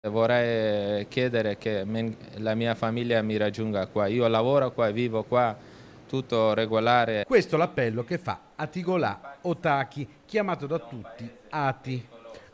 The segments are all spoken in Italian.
Vorrei chiedere che la mia famiglia mi raggiunga qua. Io lavoro qua, vivo qua, tutto regolare. Questo è l'appello che fa Atigolá Otaki, chiamato da tutti Ati,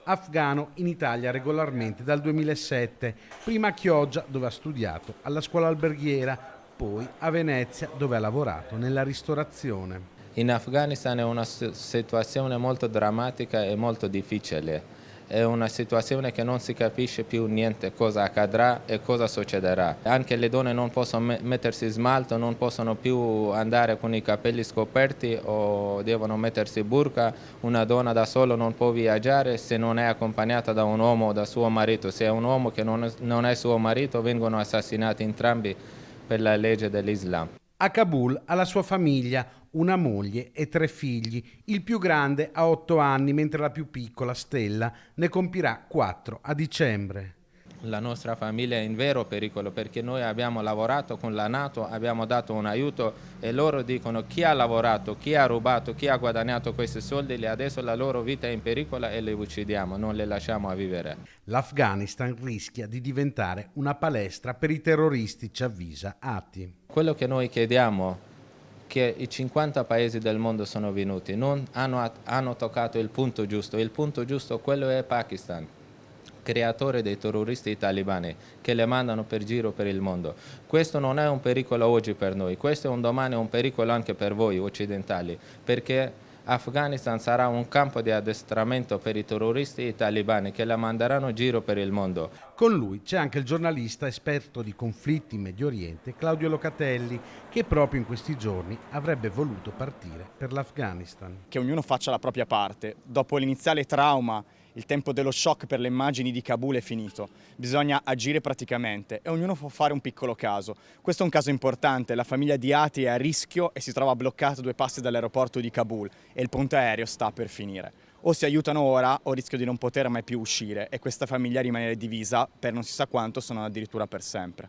afghano in Italia regolarmente dal 2007, prima a Chioggia dove ha studiato, alla scuola alberghiera, poi a Venezia dove ha lavorato nella ristorazione. In Afghanistan è una situazione molto drammatica e molto difficile. È una situazione che non si capisce più niente cosa accadrà e cosa succederà. Anche le donne non possono mettersi smalto, non possono più andare con i capelli scoperti o devono mettersi burqa. Una donna da sola non può viaggiare se non è accompagnata da un uomo o da suo marito. Se è un uomo che non è suo marito, vengono assassinati entrambi per la legge dell'Islam. A Kabul ha la sua famiglia, una moglie e 3 figli. Il più grande ha 8 anni, mentre la più piccola, Stella, ne compirà 4 a dicembre. La nostra famiglia è in vero pericolo perché noi abbiamo lavorato con la NATO, abbiamo dato un aiuto e loro dicono chi ha lavorato, chi ha rubato, chi ha guadagnato questi soldi, adesso la loro vita è in pericolo e li uccidiamo, non li lasciamo a vivere. L'Afghanistan rischia di diventare una palestra per i terroristi, ci avvisa Ati. Quello che noi chiediamo è che i 50 paesi del mondo sono venuti, non hanno toccato il punto giusto quello è Pakistan, creatore dei terroristi talebani che le mandano per giro per il mondo. Questo non è un pericolo oggi per noi, questo è un domani un pericolo anche per voi occidentali, perché Afghanistan sarà un campo di addestramento per i terroristi talebani che la manderanno giro per il mondo. Con lui c'è anche il giornalista esperto di conflitti in Medio Oriente, Claudio Locatelli, che proprio in questi giorni avrebbe voluto partire per l'Afghanistan. Che ognuno faccia la propria parte. Dopo l'iniziale trauma, il tempo dello shock per le immagini di Kabul è finito. Bisogna agire praticamente e ognuno può fare un piccolo caso. Questo è un caso importante, la famiglia di Ati è a rischio e si trova bloccata a 2 passi dall'aeroporto di Kabul e il ponte aereo sta per finire. O si aiutano ora o rischio di non poter mai più uscire e questa famiglia rimanere divisa per non si sa quanto, se non addirittura per sempre.